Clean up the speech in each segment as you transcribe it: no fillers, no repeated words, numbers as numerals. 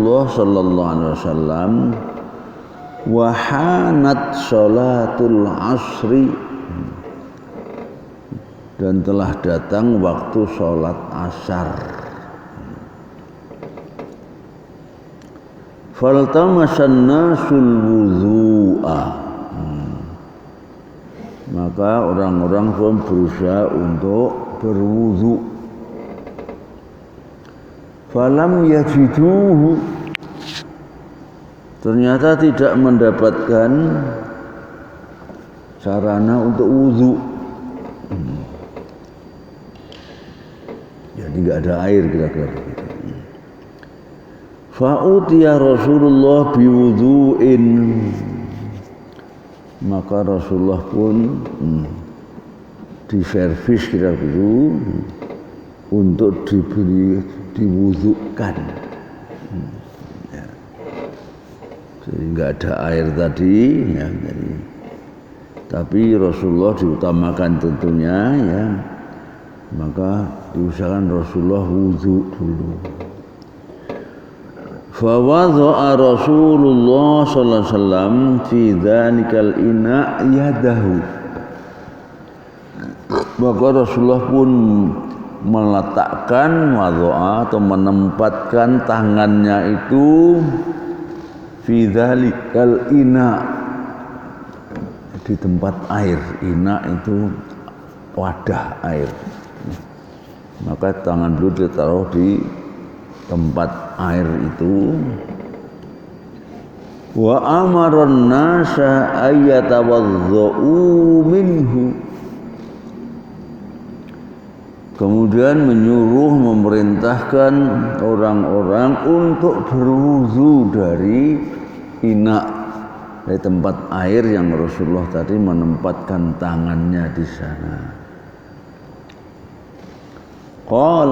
Rasulullah sallallahu alaihi wasallam wa hanat salatul asri, dan telah datang waktu salat asar. Faltamasan nasul wudhu'a, maka orang-orang pun berusaha untuk berwudu. Falam yajiduhu, ternyata tidak mendapatkan sarana untuk wudu. Jadi nggak ada air kira-kira begitu. Fa'utiya Rasulullah biwudu'in, maka Rasulullah pun diservis kira begitu untuk diwudukan. Ya. Jadi nggak ada air tadi, ya, tapi Rasulullah diutamakan tentunya, ya, maka diusahakan Rasulullah wudu dulu. Fawadha'a Rasulullah sallallahu alaihi wasallam fi dzalikal ina' yadahu, maka Rasulullah pun meletakkan wadha'a atau menempatkan tangannya itu fi dzalikal ina', di tempat air. Ina itu wadah air, maka tangan beliau ditaruh di tempat air itu. Wa amaran nasa ayyatawadhdha'u minhu, kemudian memerintahkan orang-orang untuk berwudu dari ina, dari tempat air yang Rasulullah tadi menempatkan tangannya di sana. Qal,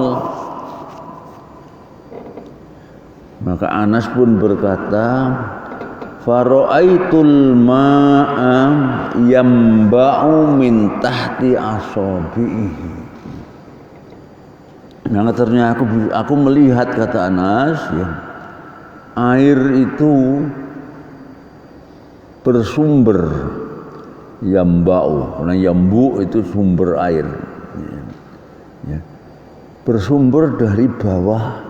maka Anas pun berkata, fara'aitul ma'a yamba'u min tahti asabihi. Nah, ternyata aku melihat, kata Anas, ya, air itu bersumber, yamba'u, karena yambu itu sumber air, ya, bersumber dari bawah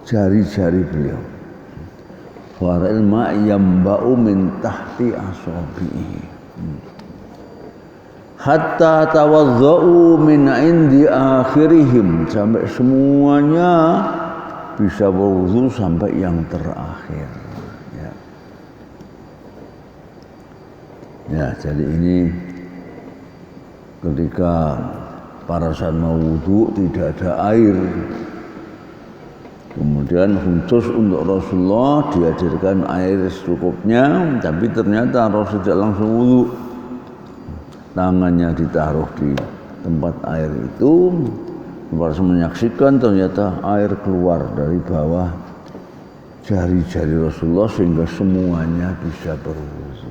jari-jari beliau. Fara'il ma' yamba'u min tahti asabihi hatta tawadhdha'u min indi akhirihim, sampai semuanya bisa berwudu sampai yang terakhir. Ya, ya, jadi ini ketika para saat mau wudu tidak ada air, kemudian khusus untuk Rasulullah dihadirkan air secukupnya, tapi ternyata Rasul tidak langsung wudu. Tangannya ditaruh di tempat air itu, Rasul menyaksikan ternyata air keluar dari bawah jari-jari Rasulullah sehingga semuanya bisa berwudu.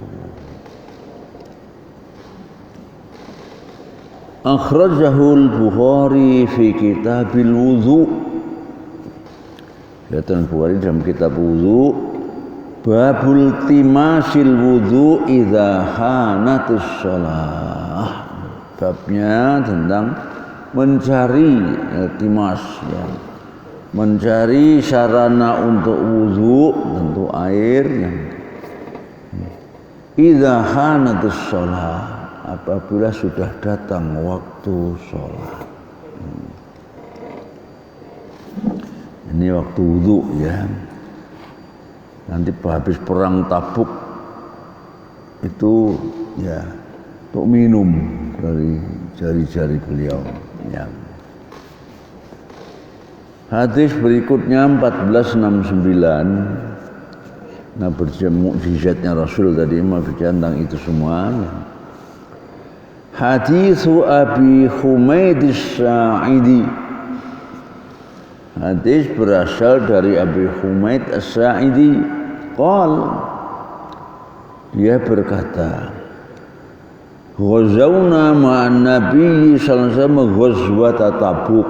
Akhrajahul Bukhari fi kitabil wudu. Kata Bukhari dalam kitab wudu, babul timasil wudu idza hanatus shalah. Babnya tentang mencari timas, ya, mencari sarana untuk wudu, tentu air, yang idza hanatus shalah, apabila sudah datang waktu sholat. Ini waktu wudu, ya. Nanti habis perang Tabuk itu, ya, untuk minum dari jari-jari beliau, ya. Hadis berikutnya 1469. Nah, mukjizatnya Rasul tadi berbicara tentang itu semua. Haditsu Abi Humaid As-Sa'idi. Hadis berasal dari Abi Humaid As-Sa'idi. Dia berkata, ghazawna ma'an Nabi sallallahu alaihi wasallam ghazwat Tabuk.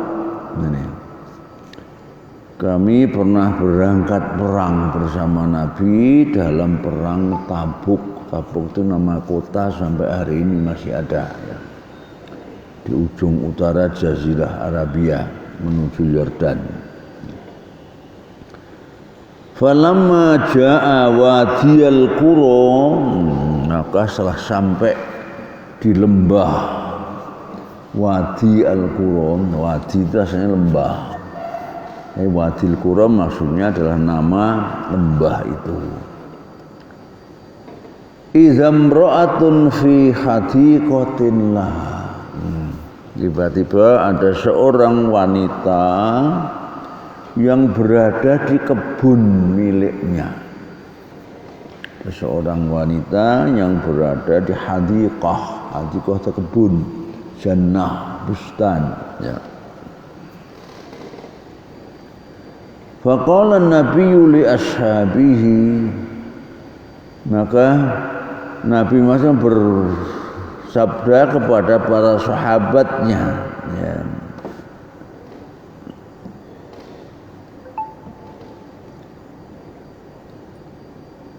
kami pernah berangkat perang bersama Nabi dalam perang Tabuk. Tabuk itu nama kota sampai hari ini masih ada ya. Di ujung utara Jazirah Arabia menuju Yordan. Falamma jaa wadiyal qura, maka setelah sampai di lembah Wadi al-Qura, wadi itu aslinya lembah. Wadi al-Qura maksudnya adalah nama lembah itu. Idzam ra'atun fi hadiqatin laha. Tiba-tiba ada seorang wanita yang berada di kebun miliknya. Seorang wanita yang berada di hadiqah. Hadiqah itu kebun, jannah, bustan ya. Faqala an-nabiyyu li ashabihi, maka Nabi Muhammad bersabda kepada para sahabatnya ya.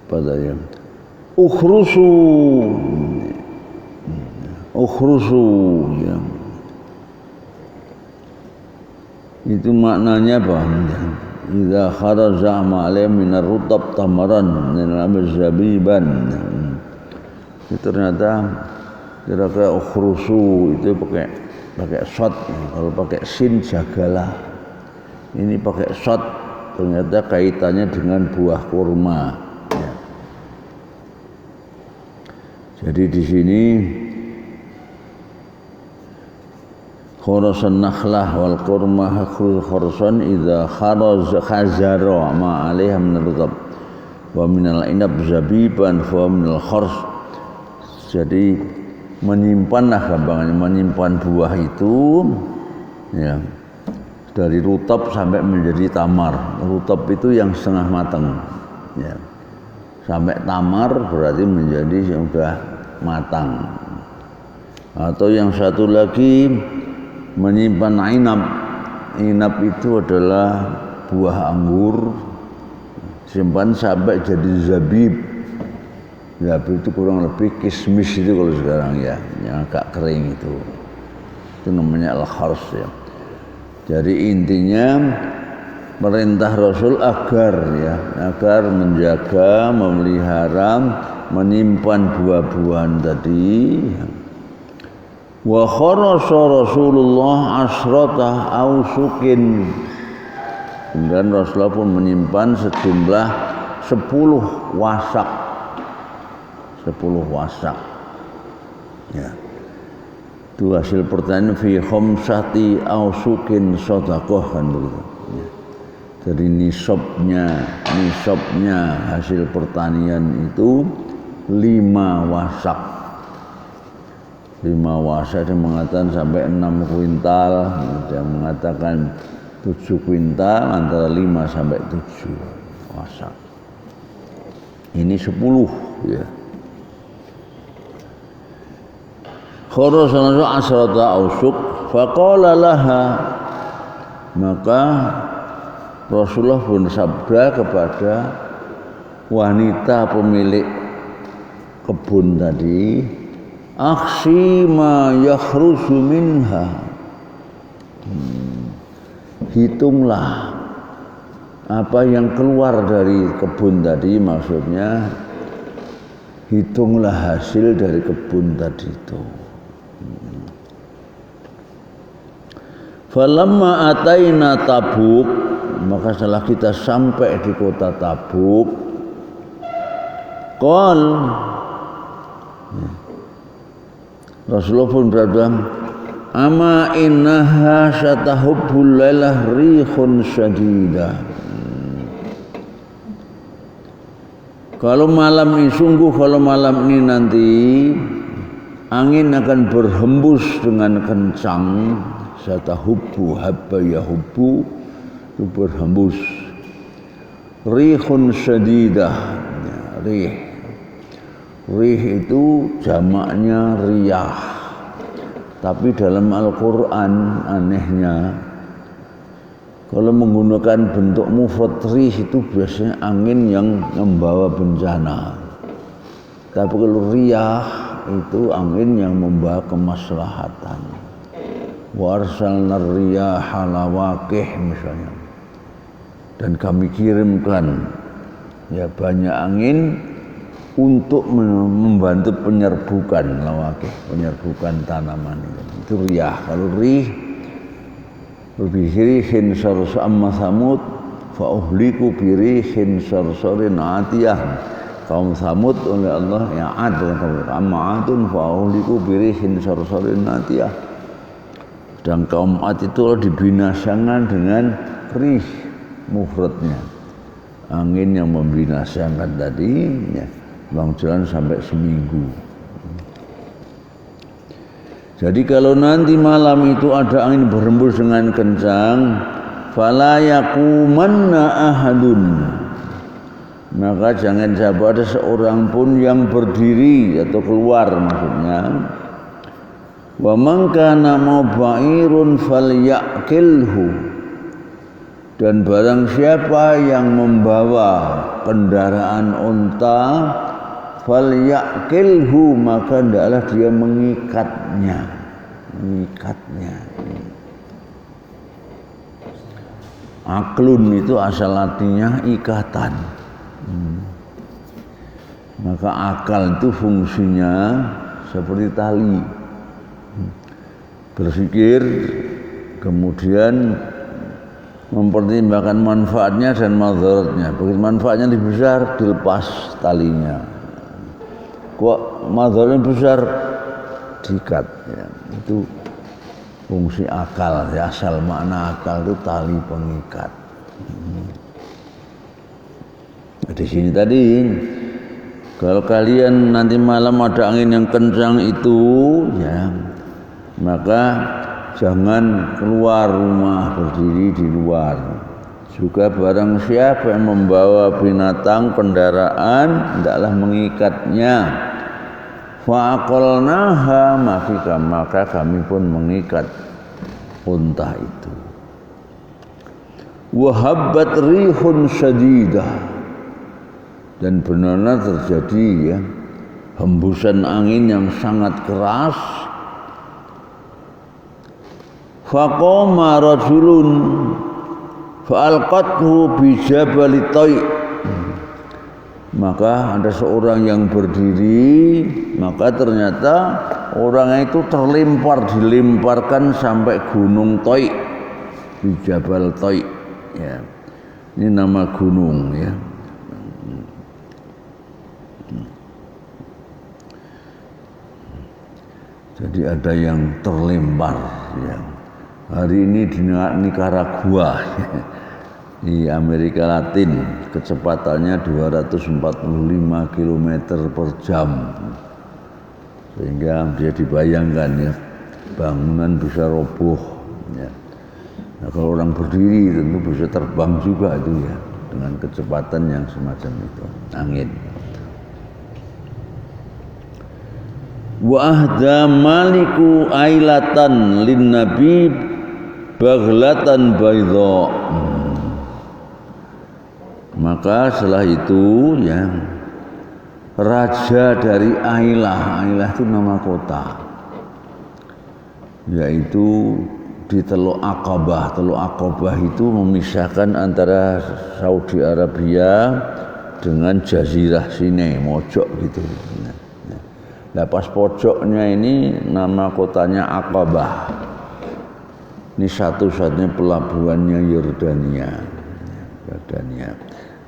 Padanya ukhrusu ya. Itu maknanya apa? Idza kharaja ma'alai minar rutab tamaran min zabiban. Itu ternyata kira-kira ukhrusu itu pakai shot. Kalau pakai sin jagalah. Ini pakai shot, ternyata kaitannya dengan buah kurma. Ya. Jadi di sini kharasan nakhlah wal qurma kharasan idza khazara ma 'alaiha min ar-rutab wa min al-inab zabiban fa min al-khars. Jadi menyimpanlah gampangannya, menyimpan buah itu ya dari rutab sampai menjadi tamar. Rutab itu yang setengah matang ya. Sampai tamar berarti menjadi yang sudah matang. Atau yang satu lagi menyimpan inab. Inab itu adalah buah anggur, simpan sampai jadi zabib. Zabib itu kurang lebih kismis itu kalau sekarang ya, yang agak kering itu namanya al-khars ya. Jadi intinya perintah Rasul agar menjaga, memelihara, menyimpan buah-buahan tadi. Wa kharasa Rasulullah asrata ausukin, dan Rasulullah pun menyimpan sejumlah 10 wasak. 10 wasak ya. Itu hasil pertanian fi khamsati ausukin shadaqah kan begitu ya. Dari nisabnya hasil pertanian itu 5 wasak. 5 wasak yang mengatakan sampai 6 kuintal, yang mengatakan 7 kuintal, antara 5 sampai 7 wasak. Ini 10 ya. Kharasana asrata ausuk faqala laha, maka Rasulullah pun sabda kepada wanita pemilik kebun tadi, aksi ma yakhruju minha, hitunglah apa yang keluar dari kebun tadi, maksudnya hitunglah hasil dari kebun tadi itu. Falamma ataina Tabuk, maka setelah kita sampai di kota Tabuk, qal Rasulullah pun berkata, ama innaha satahubbul lailah rihun syadidah. Kalau malam ini, sungguh kalau malam ini nanti angin akan berhembus dengan kencang. Satahubbu habba yahubbu, itu berhembus. Rihun syadidah, rih itu jamaknya riyah. Tapi dalam Al-Quran anehnya Kalau menggunakan bentuk mufrad rih itu biasanya angin yang membawa bencana. Tapi kalau riyah itu angin yang membawa kemaslahatan. Wa arsalna riyaha lawaqih misalnya. Dan kami kirimkan ya banyak angin untuk membantu penyerbukan lawaqih, penyerbukan tanaman itu riyah. Kalau rih birihin sarsa amma samud fa uhliku birihin sarsarin atiyah. Kaum Samud oleh Allah yang ad amma adun fa uhliku birihin sarsarin atiyah. Dan kaum Ad itu dibinasakan dengan rih mufradnya. Angin yang membinasakan tadi ya, bang jalan sampai seminggu. Jadi kalau nanti malam itu ada angin berhembus dengan kencang, fala yaqumanna ahadun, maka jangan sampai ada seorang pun yang berdiri atau keluar maksudnya. Wa man kana muba'irun falyakilhu, dan barang siapa yang membawa kendaraan unta falyakilhu, maka hendaklah dia mengikatnya. Aklun itu asal artinya ikatan. Maka akal itu fungsinya seperti tali. Berpikir kemudian mempertimbangkan manfaatnya dan madaratnya. Begitu manfaatnya lebih besar, dilepas talinya. Kok madaratnya besar, diikat ya. Itu fungsi akal ya, asal makna akal itu tali pengikat. Di sini tadi kalau kalian nanti malam ada angin yang kencang itu ya, maka jangan keluar rumah, berdiri di luar. Juga barang siapa yang membawa binatang kendaraan hendaklah mengikatnya. Fa'aqalnaha, maka kami pun mengikat unta itu. Wahabbat rihun syadidah, dan benar-benar terjadi ya hembusan angin yang sangat keras. Faqama rajulun fa'alqathu bi jabali tay', maka ada seorang yang berdiri, maka ternyata orang itu dilemparkan sampai gunung Tay', di Jabal Tay'. Ya. Ini nama gunung ya. Jadi ada yang terlempar ya. Hari ini di Nicaragua di Amerika Latin, kecepatannya 245 km per jam, sehingga bisa dibayangkan ya bangunan bisa roboh ya. Nah, kalau orang berdiri tentu bisa terbang juga itu ya, dengan kecepatan yang semacam itu, angin. Wa ahda maliku ailatan lin nabi baghlatan baydha. Maka setelah itu ya raja dari Ailah itu nama kota, yaitu di Teluk Aqabah. Teluk Aqabah itu memisahkan antara Saudi Arabia dengan Jazirah Sinai, mojok gitu. Nah pas pojoknya ini nama kotanya Aqabah. Ini satu-satunya pelabuhannya Yordania.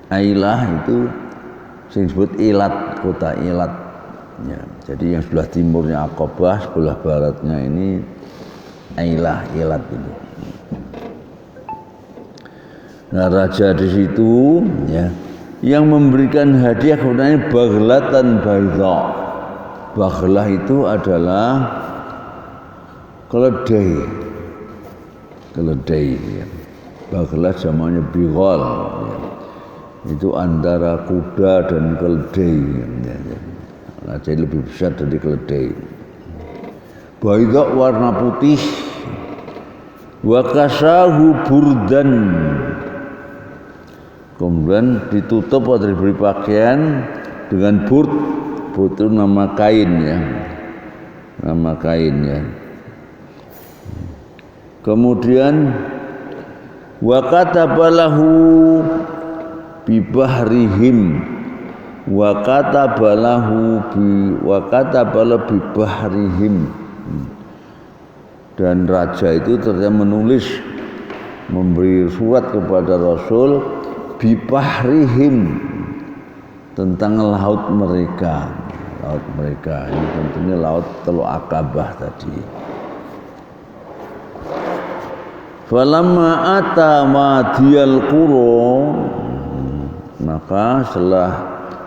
Ailah itu disebut Ilat, kota Ilat ya. Jadi yang sebelah timurnya Aqabah, sebelah baratnya ini Ailah, Ilat ini. Nah raja di situ ya, yang memberikan hadiah kepadanya baghlatan baydha. Baghlah itu adalah keledai ya. Baghlah zamannya bighal ya. Itu antara kuda dan keledai ya. Nah, jadi lebih besar dari keledai. Baydha warna putih, wa kasahu burdan, kemudian ditutup atau diberi pakaian dengan burd. Burd itu nama kain ya, nama kain ya. Kemudian wa katabalahu bibahrihim, wa katabalahu bibahrihim, dan raja itu ternyata menulis, memberi surat kepada Rasul bibahrihim, tentang laut mereka. Laut mereka ini tentunya laut Teluk Aqabah tadi. Falamma ata madiyal qura, maka setelah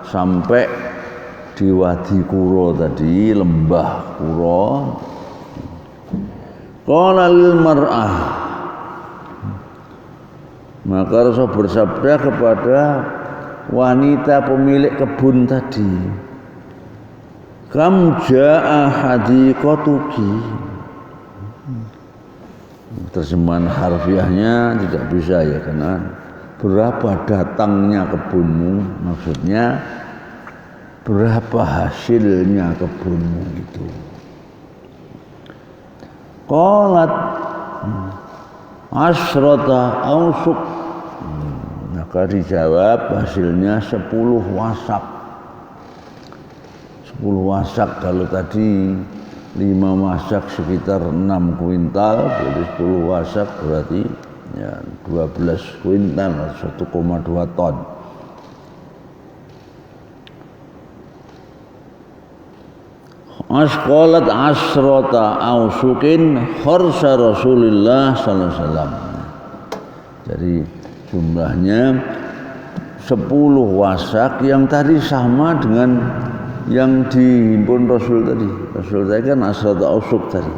sampai di Wadi Qura tadi, lembah Qura, qala lil mar'ah, maka Rasul bersabda kepada wanita pemilik kebun tadi, kam jaa hadiqatuki. Terjemahan harfiahnya tidak bisa ya, karena berapa datangnya kebunmu, maksudnya berapa hasilnya kebunmu itu. Qalat asrata ausuk, maka dijawab hasilnya 10 wasak. 10 wasak, kalau tadi 5 wasak sekitar 6 kuintal, jadi 10 wasak berarti ya 12 kuintal, 1,2 ton. Asqalat asrata ausukin kharsa Rasulullah sallallahu alaihi wasallam. Jadi jumlahnya 10 wasak, yang tadi sama dengan yang dihimpun Rasul tadi. Rasul tadi kan asrata ausuk tadi.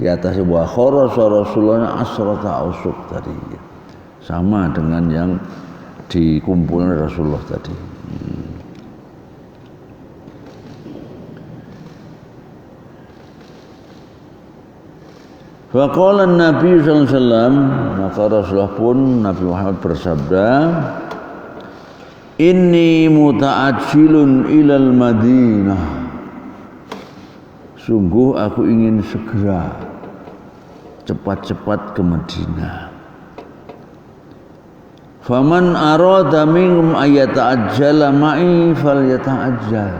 Di atas wa kharsa Rasulullah asrata ausuk tadi. Sama dengan yang dikumpulkan Rasulullah tadi. Faqala Nabi sallallahu alaihi wasallam, maka Rasulullah pun Nabi Muhammad bersabda, inni muta'ajjilun ilal Madinah, sungguh aku ingin segera cepat-cepat ke Madinah. Faman arada minkum ayata'ajjala ma'i falyata'ajjal,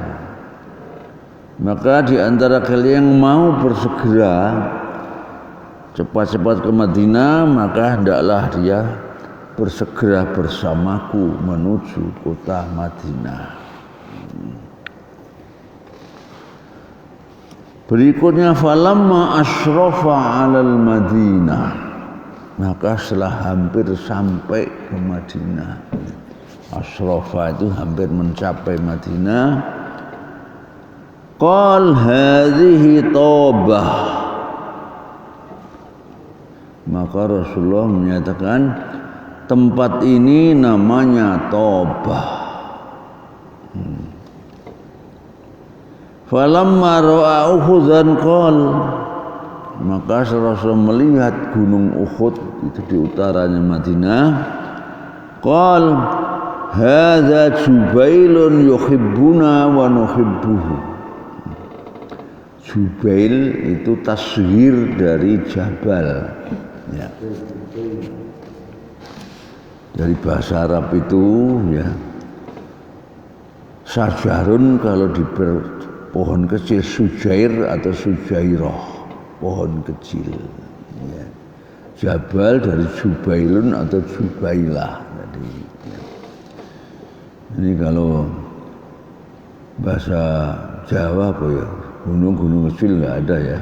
maka di antara kalian yang mau bersegera cepat-cepat ke Madinah, maka hendaklah dia bersegera bersamaku menuju kota Madinah. Berikutnya falamma asyrafa 'alal Madinah, maka setelah hampir sampai ke Madinah, asyrafa itu hampir mencapai Madinah, qal hadhihi Tobah, maka Rasulullah menyatakan tempat ini namanya Tobah. Falamma ra'a Uhudan qal, maka Rasul melihat gunung Uhud itu di utaranya Madinah, qal hadza Jubailun yuhibbuna wa nuhibbuhu. Jubail itu tasghir dari Jabal ya. Dari bahasa Arab itu ya, sajarun kalau di pohon kecil, sujair atau sujairah, pohon kecil ya. Jabal dari Jubailun atau Jubailah tadi ya. Ini kalau bahasa Jawa apa ya, gunung-gunung kecil nggak ada ya.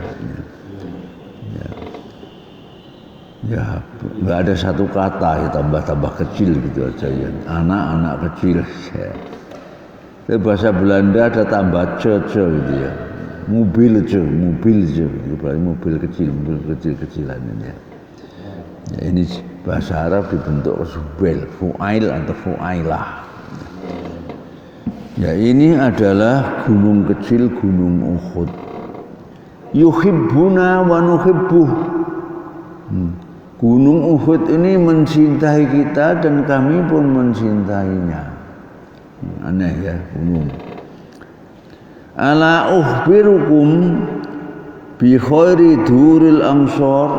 Ya, nggak ada satu kata ya, tambah-tambah kecil gitu aja ya. Anak-anak kecil ya. Tapi bahasa Belanda ada tambah ce-ce gitu ya. Mobil ce, berarti mobil kecil-kecilan ini ya. Ya, ini bahasa Arab dibentuk Zubail, Fu'ail atau Fu'ailah. Ya, ini adalah gunung kecil, gunung Uhud. Yuhibbuna wa nuhibbuh. Gunung Uhud ini mencintai kita dan kami pun mencintainya. Aneh ya gunung. Ala ukhbirukum bi khairi duril ansor.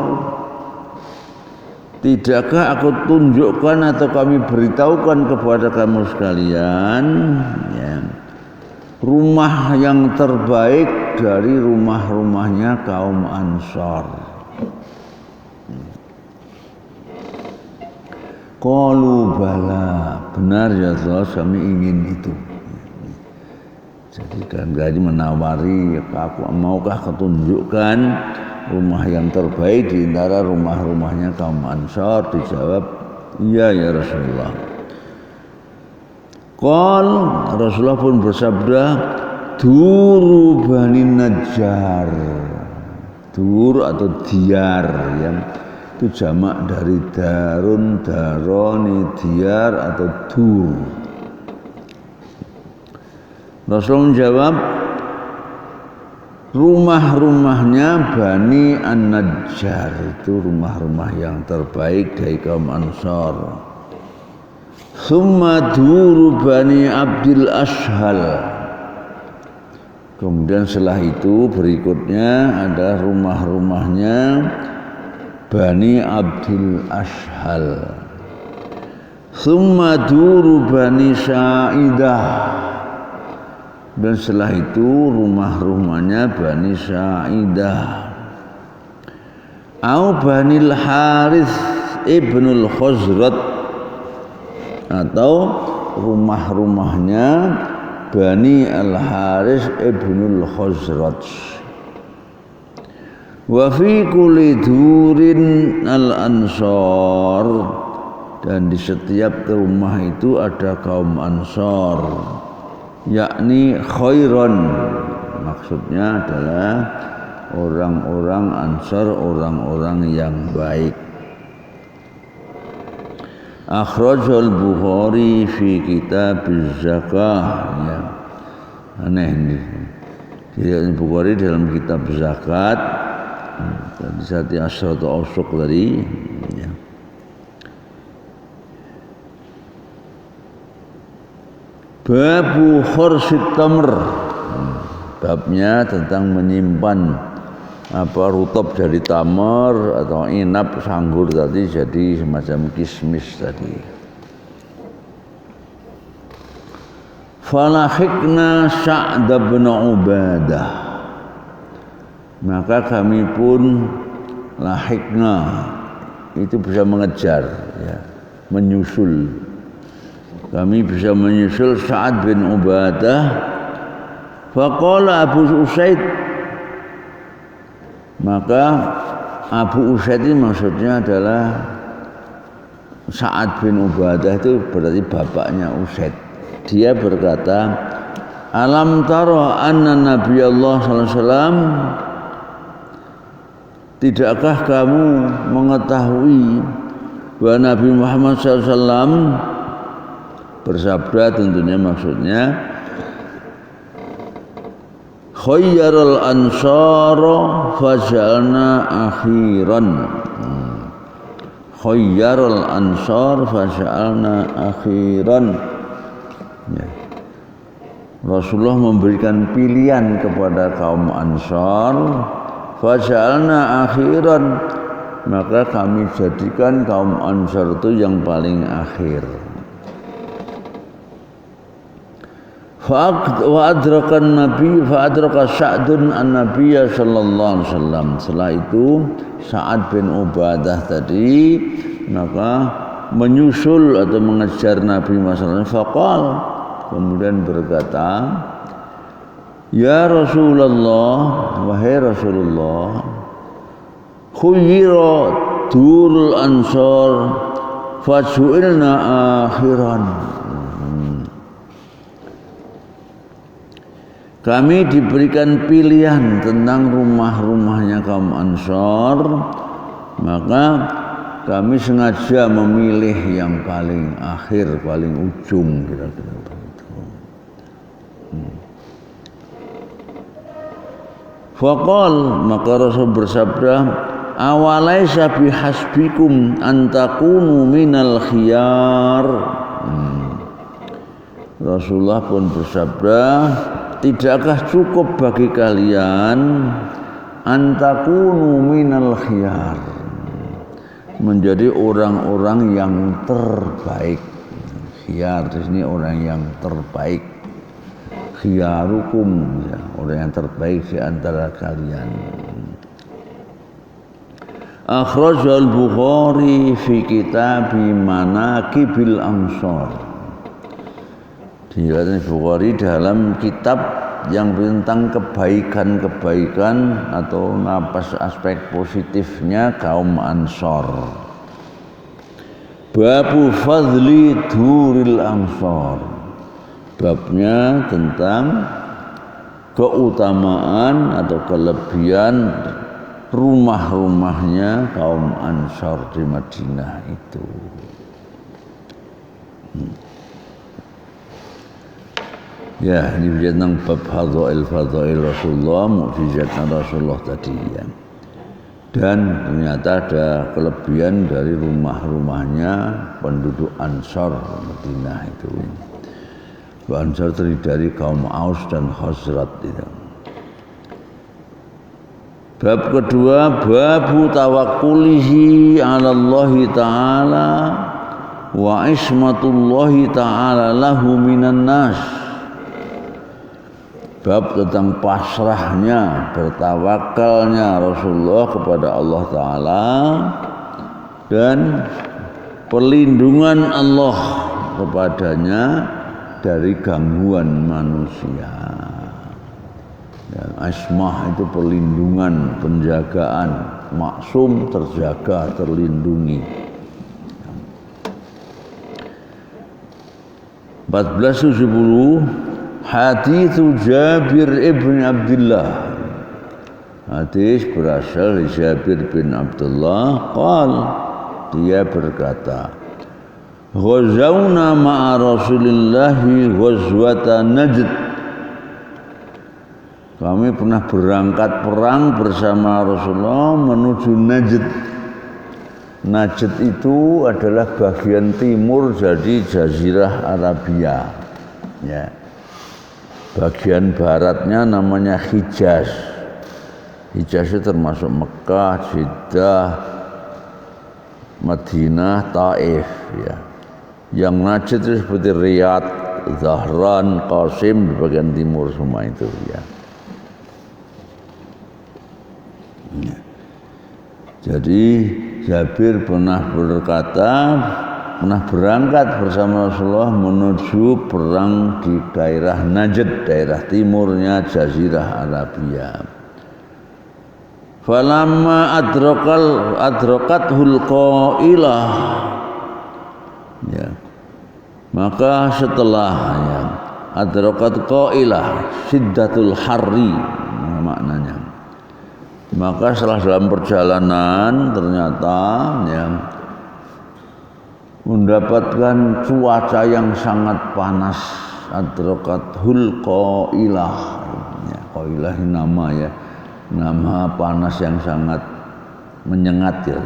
Tidakkah aku tunjukkan atau kami beritahukan kepada kamu sekalian ya, rumah yang terbaik dari rumah-rumahnya kaum Ansor. Qalu bala, benar ya Allah, kami ingin itu. Jadi kami menawari, aku maukah ketunjukkan rumah yang terbaik di antara rumah-rumahnya kaum Ansor? Dijawab, iya ya Rasulullah. Qal, Rasulullah pun bersabda, Duru Bani Najjar. Dur atau diyar yang itu jamak dari darun, daroni, diyar atau dur. Rasulullah menjawab, rumah-rumahnya Bani An-Najjar, itu rumah-rumah yang terbaik dari kaum Ansor. Summa duru Bani Abdil Ashhal. Kemudian setelah itu berikutnya ada rumah-rumahnya Bani Abdil Ashhal. Summa duru Bani Sa'idah. Dan setelah itu rumah-rumahnya Bani Sa'idah. Au Bani Al-Harith Ibnul Khazraj, atau rumah-rumahnya Bani Al-Harith Ibnul Khazraj. Wa fi kulli durin al-ansar, dan di setiap rumah itu ada kaum Ansar, yakni khairan, maksudnya adalah orang-orang Ansar, orang-orang yang baik. Akhrajal Bukhari fi kitab zakah, ya. Aneh ini. Jadi Bukhari dalam kitab zakat, tadi sati asyratu awsuq tadi, ya. Babu khursit tamr, babnya tentang menyimpan apa rutab dari tamar atau inap sanggur tadi jadi semacam kismis tadi. Falahikna Sa'd bin Ubadah, maka kami pun lahikna, itu bisa mengejar ya, menyusul. Kami bisa menyusul Sa'ad bin Ubadah. Faqala Abu Usaid, maka Abu Usaid ini maksudnya adalah Sa'ad bin Ubadah, itu berarti bapaknya Usaid. Dia berkata, alam tara anna Nabi Allah sallallahu alaihi wasallam, tidakkah kamu mengetahui bahwa Nabi Muhammad sallallahu alaihi wasallam bersabda, tentunya maksudnya khayyarul ansara faj'alna akhiran. Khayyarul ansar faj'alna akhiran. Ya. Rasulullah memberikan pilihan kepada kaum Ansar, faj'alna akhiran, maka kami jadikan kaum Ansar itu yang paling akhir. Fa'adrakan Nabi, fa'adraka Sa'dun an-Nabiyya sallallahu alaihi wasallam. Setelah itu Sa'ad bin Ubadah tadi maka menyusul atau mengejar Nabi Muhammad. Faqal, kemudian berkata, ya Rasulullah, wahai Rasulullah, khuyira durul ansar faj'alna akhiran. Kami diberikan pilihan tentang rumah-rumahnya kaum Ansar, maka kami sengaja memilih yang paling akhir, paling ujung, kira-kira begitu. Faqal, maka Rasul bersabda, awalaisa bihasbikum an takunu minal khiyar. Rasulullah pun bersabda, tidakkah cukup bagi kalian an takunu minal khiyar, menjadi orang-orang yang terbaik. Khiyar di sini orang yang terbaik. Khiyarukum, ya, orang yang terbaik di antara kalian. Akhrajal Bukhari fi kitab Manaqibil Ansar. Diriwayatkan Bukhari dalam kitab yang tentang kebaikan-kebaikan atau napas aspek positifnya kaum Ansar. Babu fadli duril Ansar. Babnya tentang keutamaan atau kelebihan rumah-rumahnya kaum Ansar di Madinah itu. Ya, ini tentang bab fadhail Rasulullah, mukjizatnya Rasulullah tadi ya. Dan ternyata ada kelebihan dari rumah-rumahnya penduduk Ansar Madinah itu. Ansar terdiri dari kaum Aus dan Khazraj itu. Bab kedua, babu tawakkulihi 'ala Allah Ta'ala wa ismatullahi ta'ala lahu minan nas. Bab tentang pasrahnya, bertawakalnya Rasulullah kepada Allah Ta'ala dan perlindungan Allah kepadanya dari gangguan manusia. Ya, asmah itu perlindungan, penjagaan, maksum, terjaga, terlindungi. 1470 hadits Jabir ibn Abdullah. Hadis berasal dari Jabir bin Abdullah. Dia berkata, ghazawna ma'a Rasulillahi ghazwata Najd. Kami pernah berangkat perang bersama Rasulullah menuju Najd. Najd itu adalah bagian timur dari Jazirah Arabia. Ya. Bagian baratnya namanya Hijaz. Hijaz itu termasuk Mekah, Jeddah, Madinah, Taif ya. Yang Najd itu seperti Riyadh, Zahran, Qasim di bagian timur semua itu ya. Jadi Jabir pernah berangkat bersama Rasulullah menuju perang di daerah Najd, daerah timurnya Jazirah Arabia. Falamma adrakathul qailah. Ya. Maka setelahnya adrakat qailah siddatul harri maknanya. Maka setelah dalam perjalanan ternyata ya mendapatkan cuaca yang sangat panas. Adrakathul qailah. Ya, qailah nama ya. Nama panas yang sangat menyengat ya.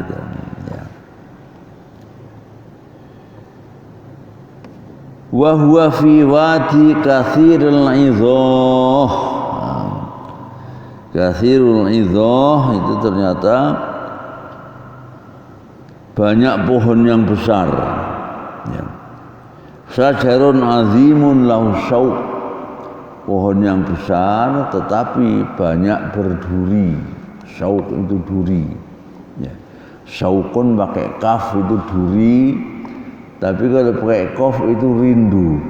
Wa huwa fi wadi katsirul idhah. Katsirul idhah itu ternyata banyak pohon yang besar. Ya. Syajarun azimun lahu syauq. Pohon yang besar tetapi banyak berduri. Syauq itu duri. Ya. Syauqun pakai kaf itu duri. Tapi kalau pakai qaf itu rindu.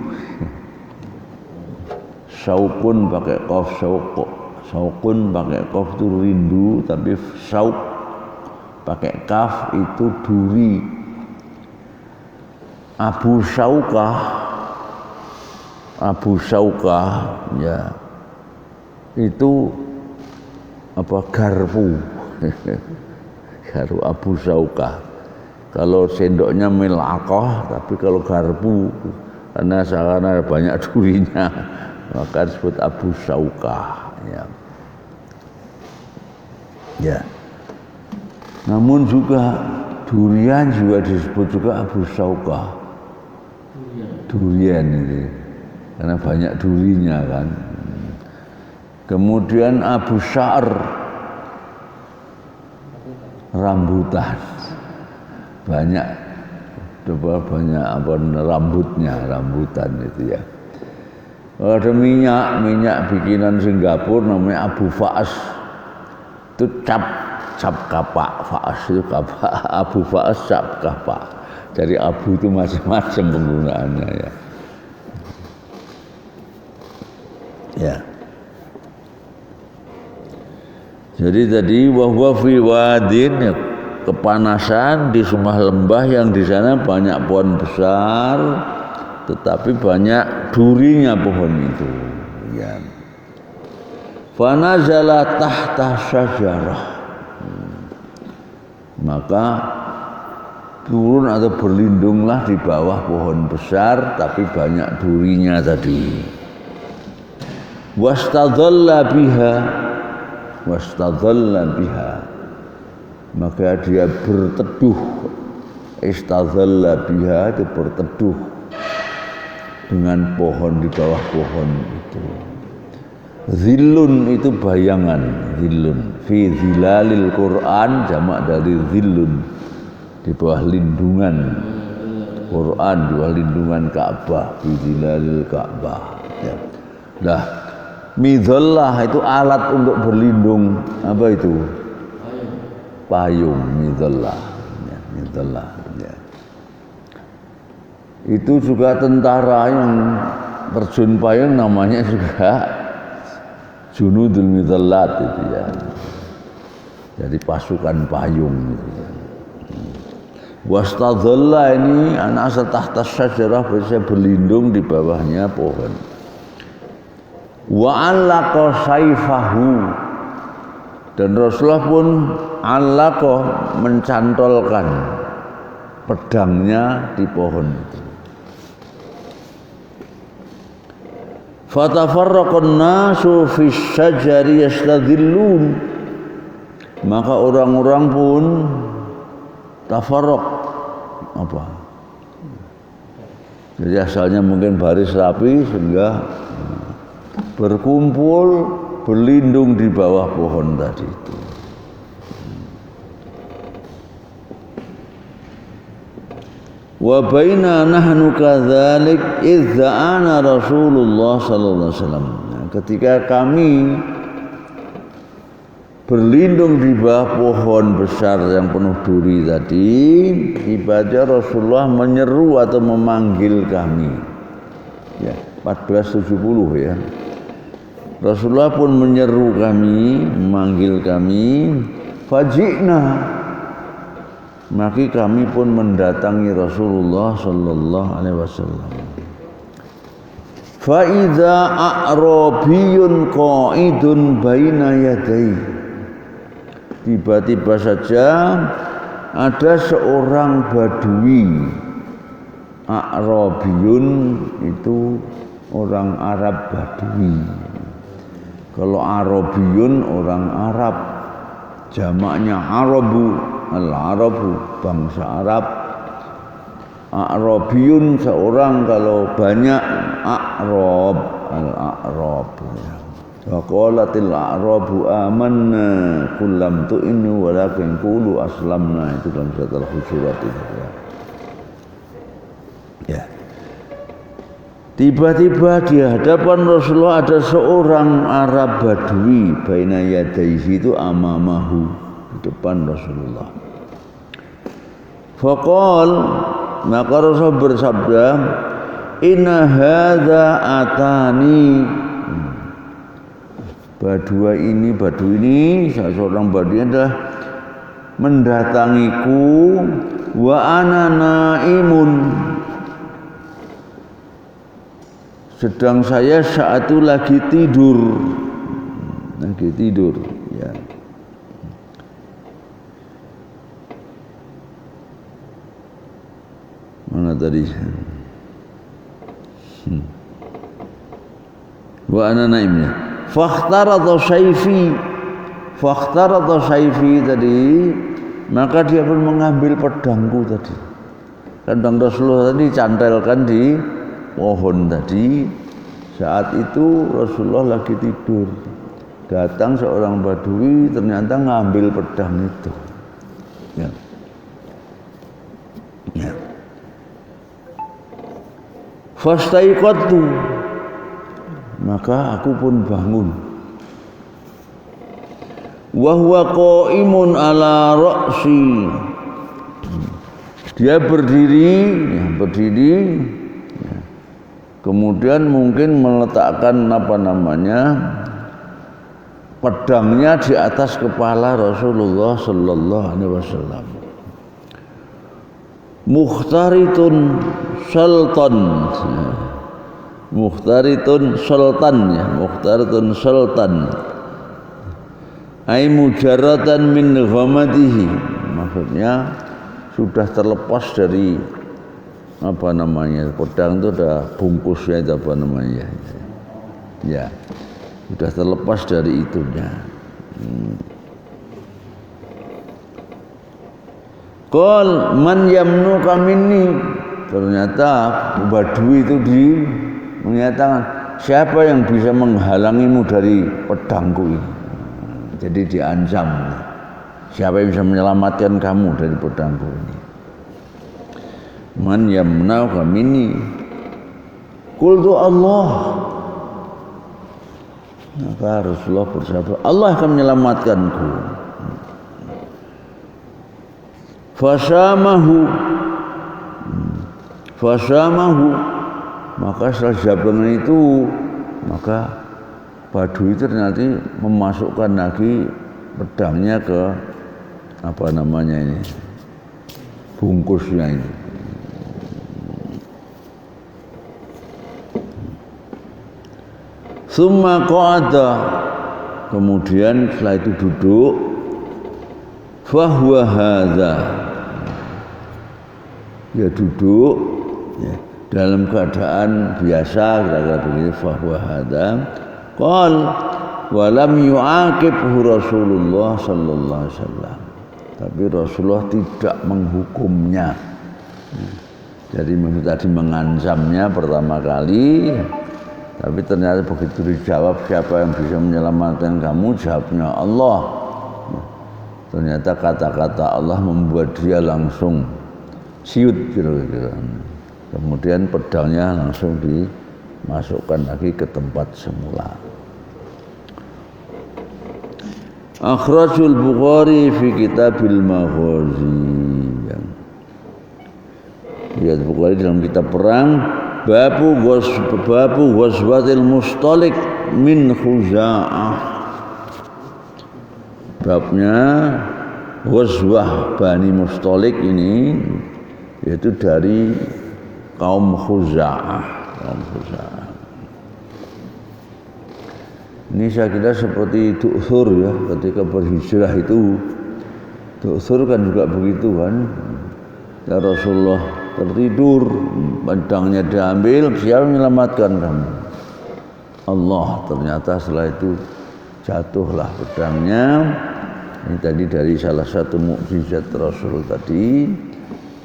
Syauqun pakai qaf, syauqun pakai qaf itu rindu, tapi syauq pakai kaf itu duri. Abu Syauqah ya. Itu apa garpu. Garpu Abu Syauqah. Kalau sendoknya milaqah, tapi kalau garpu karena sarana banyak durinya maka disebut Abu Syauqah ya. Ya. Namun juga durian juga disebut juga Abu Saukah. Durian ini karena banyak durinya kan. Kemudian Abu Sya'ar, rambutan, banyak apa rambutnya, rambutan itu ya. Ada minyak bikinan Singapura namanya Abu Faas, itu cap kapak, Faas itu kapak, Abu Faas cap kapak. Dari abu itu macam-macam penggunaannya ya. Ya. Jadi tadi wahwa fi wadin ya, kepanasan di sebuah lembah yang di sana banyak pohon besar tetapi banyak durinya pohon itu ya. Fanazala tahta syajarah, maka turun atau berlindunglah di bawah pohon besar tapi banyak durinya tadi. Wastadhalla biha, maka dia berteduh. Istadhalla biha itu berteduh dengan pohon, di bawah pohon itu. Zillun itu bayangan, zillun fi zilalil Quran, jamak dari zillun, di bawah lindungan Quran, di bawah lindungan Ka'bah, fi zilalil Ka'bah ya. Nah, midhallah itu alat untuk berlindung, apa itu? Payung, midhallah ya, midhallah ya. Itu juga tentara yang terjun payung namanya juga Junudul Midhallat itu ya. Jadi pasukan payung itu ya. Wastadhalla ini anak asal tahta syajarah, bisa berlindung di bawahnya pohon. Wa allaqa saifahu, dan Rasulullah pun allaqa mencantolkan pedangnya di pohon itu. Fatafarraqan nasu fi syajari yastadhillun, maka orang-orang pun tafarraq apa? Jadi asalnya mungkin baris rapi sehingga berkumpul berlindung di bawah pohon tadi itu. Wa baina nahnu kadzalik idza ana Rasulullah sallallahu alaihi wasallam. Ketika kami berlindung di bawah pohon besar yang penuh duri tadi, tiba-tiba Rasulullah menyeru atau memanggil kami. Ya, 1470 ya. Rasulullah pun menyeru kami, memanggil kami, fajina. Maka kami pun mendatangi Rasulullah sallallahu alaihi wasallam. Fa idza a'rabiyun qa'idun baina yadayhi. Tiba-tiba saja ada seorang badui. A'rabiyun itu orang Arab badui. Kalau Arabiyun orang Arab, jamaknya Arabu, al-Arabu, bangsa Arab. A'rabiyun seorang, kalau banyak A'rab, al-A'rab. Wa qalatil a'rabu amanna qul lam tu'minu walakin qulu aslamna, itu dalam surat Al-Hujurat itu ya. Ya. Tiba-tiba di hadapan Rasulullah ada seorang Arab badui, baina yadaihi itu amamahu, di depan Rasulullah. Faqal, maka Rasul bersabda, inna hadza atani, badui ini seorang badui adalah mendatangiku, wa ana naimun, sedang saya saat itu lagi tidur ya. Mana tadi? Wa ana naimnya. Fakhtarata sayfi tadi maka dia pun mengambil pedangku tadi. Pedang Rasulullah tadi cantelkan di pohon tadi. Saat itu Rasulullah lagi tidur. Datang seorang Badui ternyata ngambil pedang itu. Ya. Ya. Fastaiqadtu, maka aku pun bangun. Wa huwa qaimun ala ra'si, dia berdiri, ya. Kemudian mungkin meletakkan pedangnya di atas kepala Rasulullah sallallahu alaihi wasallam. Mukhtaritun sultan, ya, mukhtaritun sultan. Ai mujarratan min ghamadihi, maksudnya sudah terlepas dari pedang itu ada bungkusnya itu ya, sudah terlepas dari itunya. Qal man yamnuka minni, ternyata Badui itu menyatakan, siapa yang bisa menghalangimu dari pedangku ini? Jadi diancam, siapa yang bisa menyelamatkan kamu dari pedangku ini? Man yamnauka minni, qultu Allah, maka Rasulullah bersabda, Allah akan menyelamatkanku. Fasamahu, maka setelah jabangan itu, maka Badui itu nanti memasukkan lagi pedangnya ke bungkusnya ini. Summa qa'ada, kemudian setelah itu duduk. Fahuwa hadza, dia duduk ya, dalam keadaan biasa, kira-kira begitu. Fahuwa hadza qal wa lam yu'aqibhu Rasulullah sallallahu alaihi wasallam, tapi Rasulullah tidak menghukumnya. Jadi tadi mengancamnya pertama kali, tapi ternyata begitu dijawab siapa yang bisa menyelamatkan kamu, jawabnya Allah. Ternyata kata-kata Allah membuat dia langsung siut kira-kira. Kemudian pedangnya langsung dimasukkan lagi ke tempat semula. Akhrajul Bukhari fi Kitabil Maghazi. Lihat Bukhari dalam kitab perang, babu ghazwatil Mustalik min Khuza'ah. Babnya ghazwah Bani Mustalik ini yaitu dari kaum Khuza'ah. Ini saya kira seperti Du'thur ya, ketika berhijrah itu Du'thur kan juga begitu kan. Ya Rasulullah tertidur, pedangnya diambil, siapa menyelamatkan kamu? Allah. Ternyata setelah itu jatuhlah pedangnya. Ini tadi dari salah satu mukjizat Rasul tadi,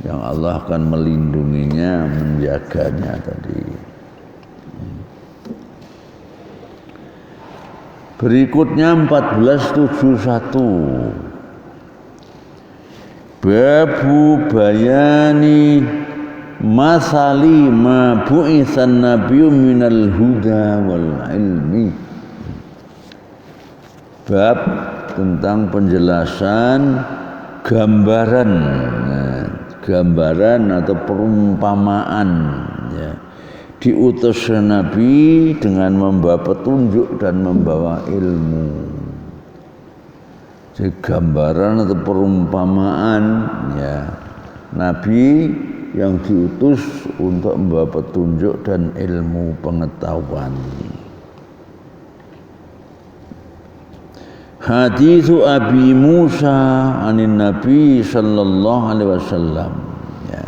yang Allah akan melindunginya, menjaganya tadi. Berikutnya 1471. Babu bayani masali ma bu'isan nabiyyu minal huda wal ilmi. Bab tentang penjelasan gambaran atau perumpamaan ya. Diutus Nabi dengan membawa petunjuk dan membawa ilmu. Jadi gambaran atau perumpamaan ya, Nabi yang diutus untuk membawa petunjuk dan ilmu pengetahuan. Hadithu Abi Musa anin Nabi sallallahu alaihi wasallam ya.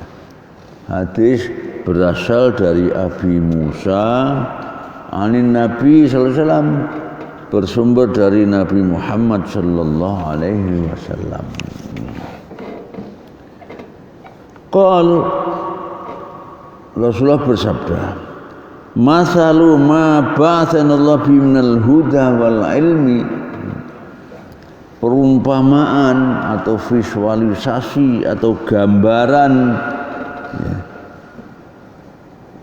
Hadis berasal dari Abi Musa anin Nabi sallallahu alaihi wasallam, bersumber dari Nabi Muhammad sallallahu alaihi wasallam. Qal Rasulullah bersabda, "Masalu ma ba'atsanallahu bi minal huda wal ilmi." Perumpamaan atau visualisasi atau gambaran ya,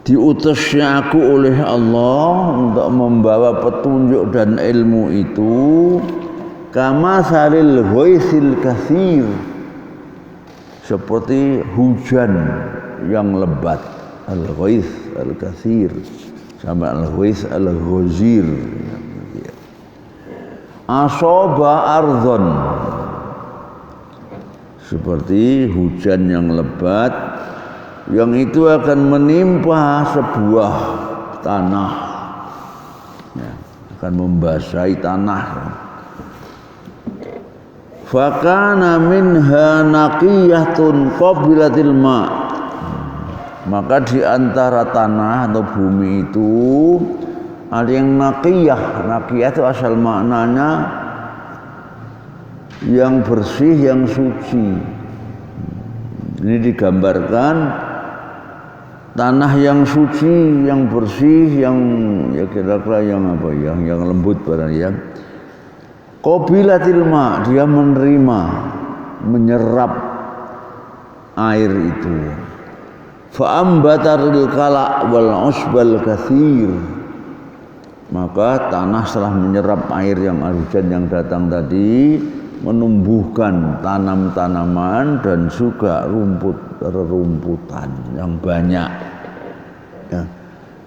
diutusnya aku oleh Allah untuk membawa petunjuk dan ilmu itu kama salil ghaisil katsir, seperti hujan yang lebat, al-ghais al-katsir sama al-ghais al-ghazir, asoba ardhon, seperti hujan yang lebat yang itu akan menimpa sebuah tanah ya, akan membasahi tanah. Fakana minha naqiyatun qabilatil ma, maka di antara tanah atau bumi itu ada yang naqiyah. Naqiyah itu asal maknanya yang bersih, yang suci. Ini digambarkan tanah yang suci, yang bersih, yang ya kira-kira yang apa ya, yang lembut barang yang qabilatil ma, dia menerima, menyerap air itu. Fa ambataril kala wal usbal katsir, maka tanah setelah menyerap air yang hujan yang datang tadi menumbuhkan tanam-tanaman dan juga rumputan yang banyak ya.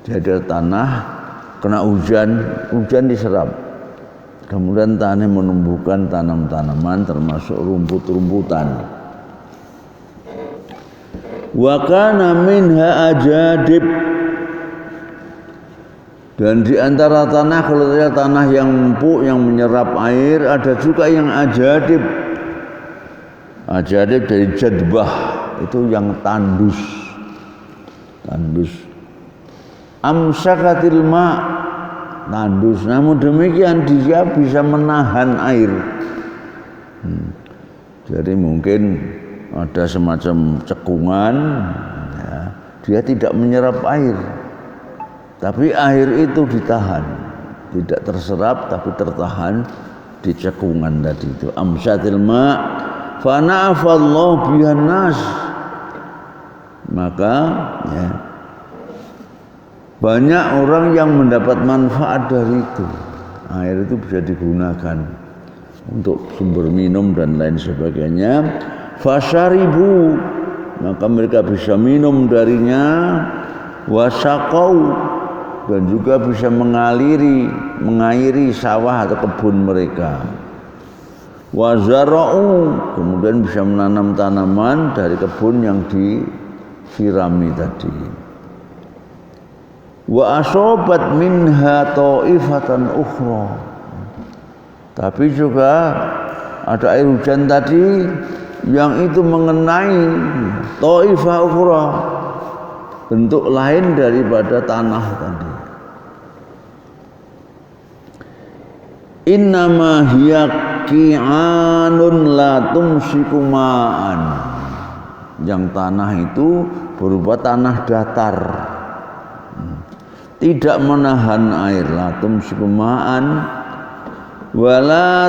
Jadi tanah kena hujan diserap, kemudian tanah menumbuhkan tanam-tanaman termasuk rumput-rumputan. Wa kana minha ajadib, dan di antara tanah, kalau ada tanah yang empuk yang menyerap air, ada juga yang ajadib. Ajadib dari jadbah, itu yang tandus. Amsakatil ma, tandus. Namun demikian dia bisa menahan air. Jadi mungkin ada semacam cekungan, ya, dia tidak menyerap air. Tapi air itu ditahan, tidak terserap tapi tertahan di cekungan tadi itu. Amsatil ma fa na'afallahu bihan nas, maka ya, banyak orang yang mendapat manfaat dari itu. Air itu bisa digunakan untuk sumber minum dan lain sebagainya. Fasyaribu, maka mereka bisa minum darinya. Wasaqau, dan juga bisa mengairi sawah atau kebun mereka. Wazara'u, kemudian bisa menanam tanaman dari kebun yang disirami tadi. Wa asobat minha ta'ifatan ukhra, tapi juga ada air hujan tadi yang itu mengenai ta'ifah ukhra, bentuk lain daripada tanah tadi. Innama hiya qi'anun la tumsiku ma'an, yang tanah itu berupa tanah datar, tidak menahan air. La tumsiku ma'an wala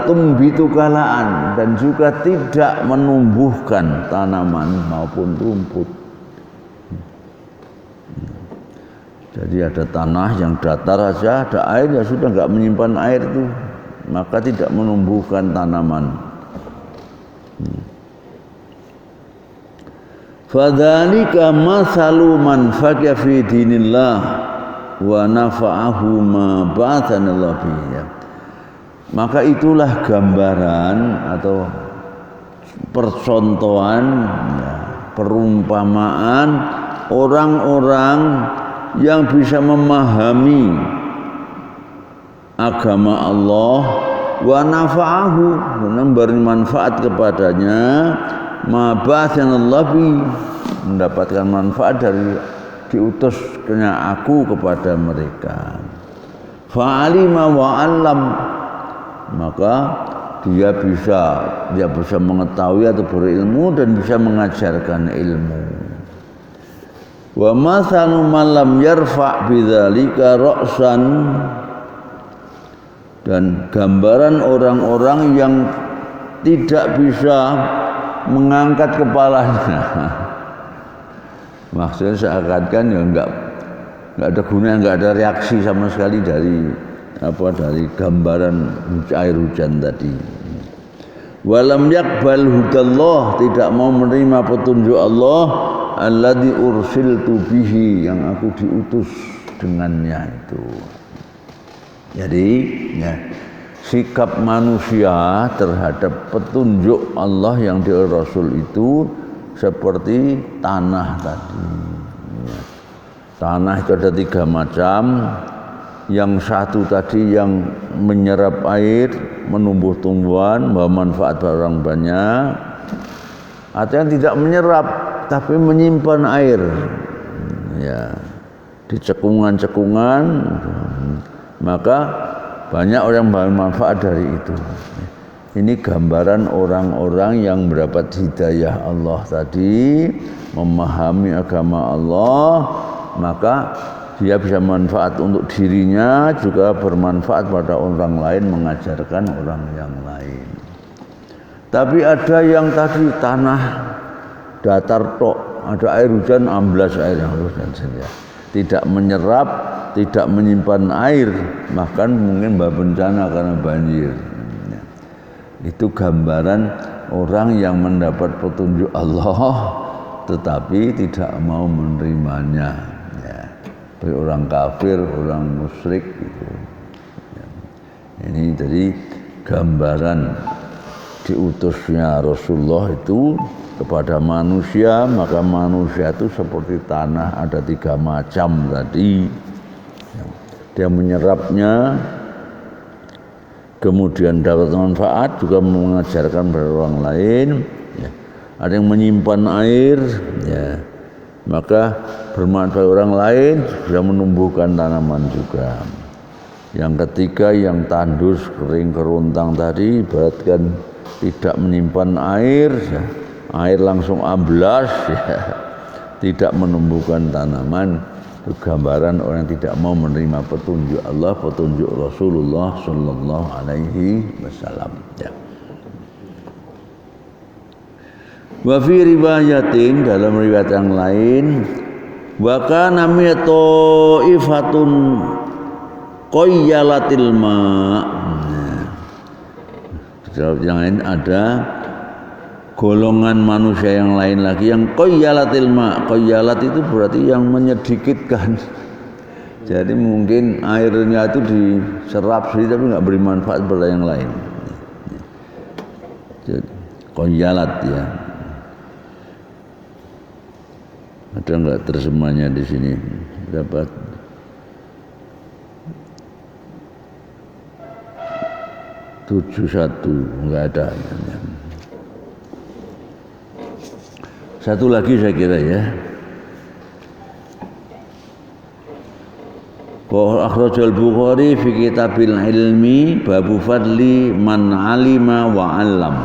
tumbitu kalaan, dan juga tidak menumbuhkan tanaman maupun rumput. Jadi ada tanah yang datar saja, ada air, ya sudah enggak menyimpan air itu, maka tidak menumbuhkan tanaman. Fadzalika masalu man faqa fi dinillah wa nafa'ahu ma ba'atsanallahu bihi. Maka itulah gambaran atau percontohan ya, perumpamaan orang-orang yang bisa memahami agama Allah wa nafa'ahu, memberi manfaat kepadanya, ma ba'atsanallahu bihi, mendapatkan manfaat dari diutusnya aku kepada mereka. Fa'alima wa 'allam, maka dia bisa mengetahui atau berilmu dan bisa mengajarkan ilmu. Wa mathalu man lam yarfa' bidzalika ra'san, dan gambaran orang-orang yang tidak bisa mengangkat kepalanya. Maksudnya seakan-akan ya enggak ada gunanya, enggak ada reaksi sama sekali dari gambaran air hujan tadi. Walam yaqbal hudallah, tidak mau menerima petunjuk Allah, alladzi ursiltu bihi, yang aku diutus dengannya itu. Jadi ya, sikap manusia terhadap petunjuk Allah yang di Rasul itu seperti tanah tadi. Ya. Tanah itu ada 3 macam. Yang satu tadi yang menyerap air, menumbuh tumbuhan, membawa manfaat barang banyak. Atau yang tidak menyerap tapi menyimpan air. Ya, di cekungan-cekungan, maka banyak orang bermanfaat dari itu. Ini gambaran orang-orang yang mendapat hidayah Allah tadi, memahami agama Allah, maka dia bisa manfaat untuk dirinya, juga bermanfaat pada orang lain, mengajarkan orang yang lain. Tapi ada yang tadi tanah datar tok, ada air hujan amblas air yang hujan saja, tidak menyerap, tidak menyimpan air, bahkan mungkin bencana karena banjir. Itu gambaran orang yang mendapat petunjuk Allah tetapi tidak mau menerimanya. Orang kafir, orang musyrik gitu. Ini jadi gambaran diutusnya Rasulullah itu kepada manusia, maka manusia itu seperti tanah, ada 3 macam tadi. Dia menyerapnya, kemudian dapat manfaat, juga mengajarkan pada orang lain. Ada yang menyimpan air, ya, maka bermanfaat orang lain, bisa menumbuhkan tanaman juga. Yang ketiga yang tandus, kering, kerontang tadi, ibaratkan tidak menyimpan air, ya, air langsung amblas, ya, tidak menumbuhkan tanaman. Itu gambaran orang yang tidak mau menerima petunjuk Allah, petunjuk Rasulullah Sallallahu Alaihi Wasallam. Ya. Wa fi riwayatin, dalam riwayat yang lain, wa kana ta'ifatun qayyalatil ma. Yang lain ada golongan manusia yang lain lagi yang qayyalatil ma. Qayyalat itu berarti yang menyedikitkan. Jadi mungkin airnya itu diserap sendiri tapi enggak beri manfaat pada yang lain. Jadi qayyalat ya. Ada enggak terjemahnya di sini? Dapat 71 enggak ada. Satu lagi saya kira ya. Akhrajal Bukhari fi kitabil ilmi babu fadli man alima wa 'allam.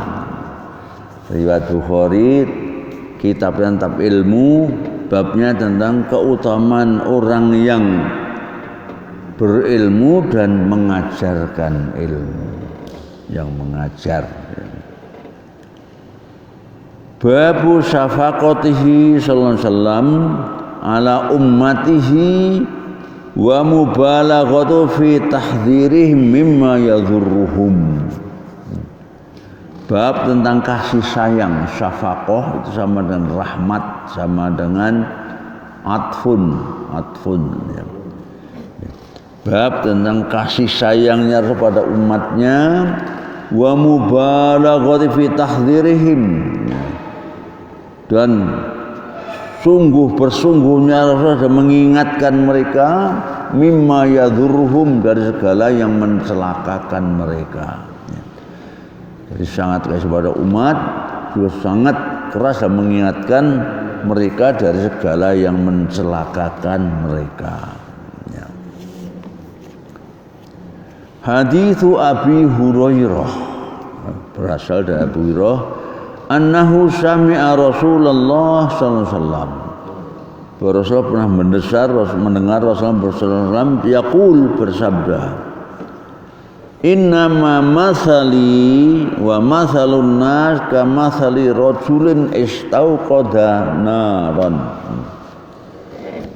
Riwayat Bukhari kitab tentang ilmu, babnya tentang keutamaan orang yang berilmu dan mengajarkan ilmu, yang mengajar. Babu syafaqatihi sallallahu alaihi wasallam ala ummatihi wa mubalaghatu fi tahdhirihim mimma yadhurruhum. Bab tentang kasih sayang, syafaqah itu sama dengan rahmat, sama dengan atfun ya. Bab tentang kasih sayangnya kepada umatnya, wa mubalaghati fi tahdhirihim, dan bersungguhnya Rasulullah mengingatkan mereka mimma yadhurruhum, dari segala yang mencelakakan mereka. Jadi sangat keras kepada umat, juga sangat keras dan mengingatkan mereka dari segala yang mencelakakan mereka. Ya. Hadithu Abi Hurairah. berasal dari Abu Hurairah annahu sami'a Rasulullah sallallahu alaihi wasallam. Rasulullah pernah mendengar Rasulullah sallallahu alaihi wasallam yaqul bersabda, innama mathali wa mathalun nas kamathali rajulin istauqada naran.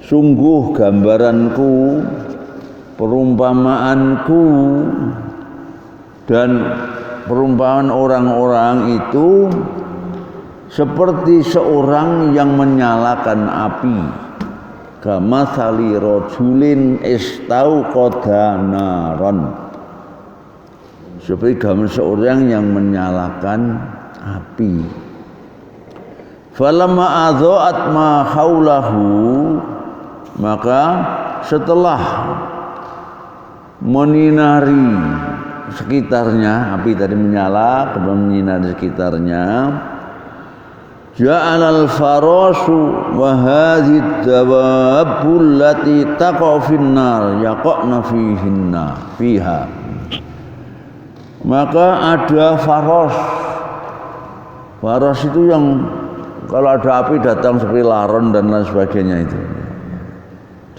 Sungguh gambaranku, perumpamaanku dan perumpamaan orang-orang itu seperti seorang yang menyalakan api. Kamathali rajulin istauqada naran. Seperti gambar seorang yang menyalakan api. Falamma adha'at ma haulahu, maka setelah menyinari sekitarnya, api tadi menyala kemudian menyinari sekitarnya, ja'alal farasu wa hadhihi dawabul lati taqa'u finnar yaqa'na fiha. Maka ada faros itu yang kalau ada api datang seperti laron dan lain sebagainya itu.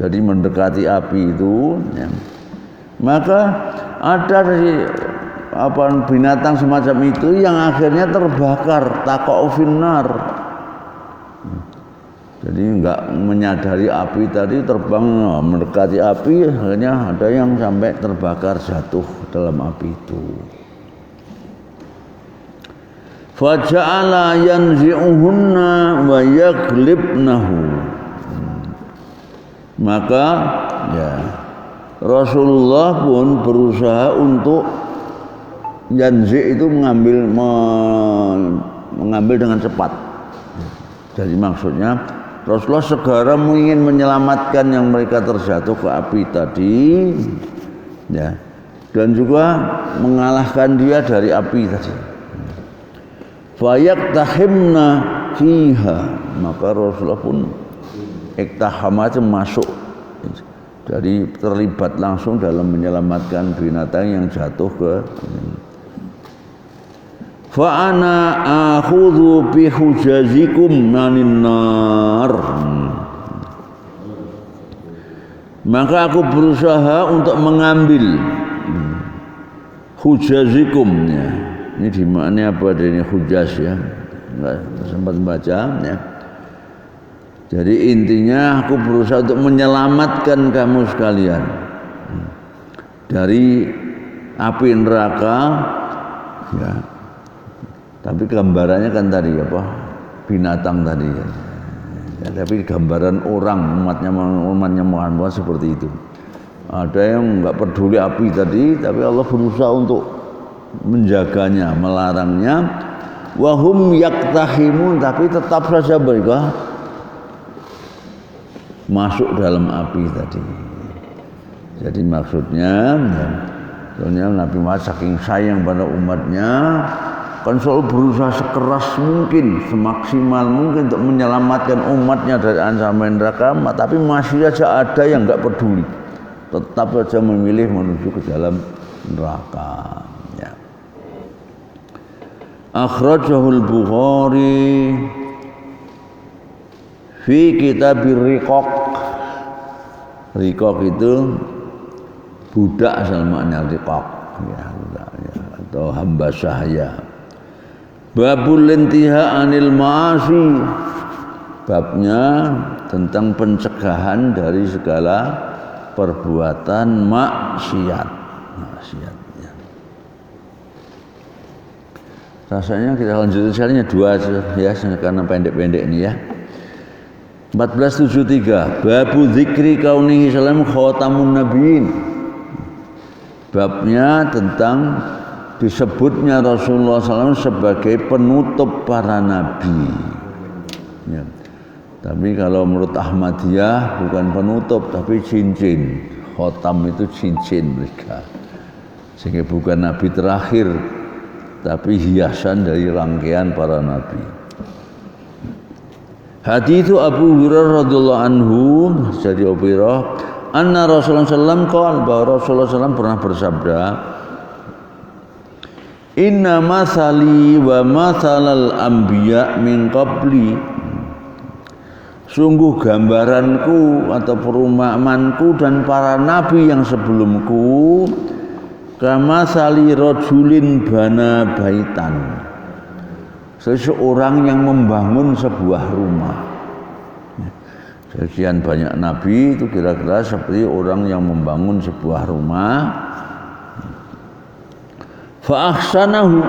Jadi mendekati api itu, ya. Maka ada dari binatang semacam itu yang akhirnya terbakar, taqa'u finnar. Jadi enggak menyadari api tadi, terbang mendekati api, akhirnya ada yang sampai terbakar jatuh dalam api itu. Faja'ala yanzi'uhunna wa yaglibnahu. Maka ya Rasulullah pun berusaha untuk yanzi' itu mengambil dengan cepat. Jadi maksudnya Rasulullah segera ingin menyelamatkan yang mereka terjatuh ke api tadi, ya, dan juga mengalahkan dia dari api tadi. Fayaktahimna fiha, maka Rasulullah pun iktahama itu masuk, jadi terlibat langsung dalam menyelamatkan binatang yang jatuh ke. Fa ana akhudhu bi hujazikum nanin nar. Maka aku berusaha untuk mengambil hujazikum, ya. Ini di mana apa ini hujaz, ya? Enggak sempat baca, ya. Jadi intinya aku berusaha untuk menyelamatkan kamu sekalian dari api neraka, ya. Tapi gambarannya kan tadi apa? Binatang tadi, ya. Ya, tapi gambaran orang umatnya Muhammad seperti itu. Ada yang enggak peduli api tadi, tapi Allah berusaha untuk menjaganya, melarangnya. Wahum yaktahimun, tapi tetap saja mereka masuk dalam api tadi. Jadi maksudnya, ya, Nabi Muhammad saking sayang pada umatnya, kan selalu berusaha sekeras mungkin, semaksimal mungkin untuk menyelamatkan umatnya dari ancaman neraka, tapi masih saja ada yang enggak peduli, tetap saja memilih menuju ke dalam neraka. Ya. Akhrajahul Bukhari fi kitabir riqaq. Riqaq itu budak asal makna riqaq, ya, budak, ya, atau hamba sahaya. Babul intiha anil ma'asi, babnya tentang pencegahan dari segala perbuatan maksiat. Ya. Rasanya kita lanjutkan sekalinya dua ya, karena pendek-pendek ini, ya. 1473 babu dzikri kaunihi salam khatamun nabiyyin. Babnya tentang disebutnya Rasulullah SAW sebagai penutup para nabi, ya. Tapi kalau menurut Ahmadiyah bukan penutup tapi cincin. Khotam itu cincin mereka, sehingga bukan nabi terakhir tapi hiasan dari rangkaian para nabi. Hadits Abu Hurairah radhiyallahu anhu, jadi Abu Hurairah, anna Rasulullah SAW qala, bahwa Rasulullah SAW pernah bersabda, Inna masali wa masalal anbiya min qabli, sungguh gambaranku atau perumpamanku dan para nabi yang sebelumku kama sali rajulin bana baitan, seseorang yang membangun sebuah rumah. Sekian banyak nabi itu kira-kira seperti orang yang membangun sebuah rumah. Fa ahsanahu,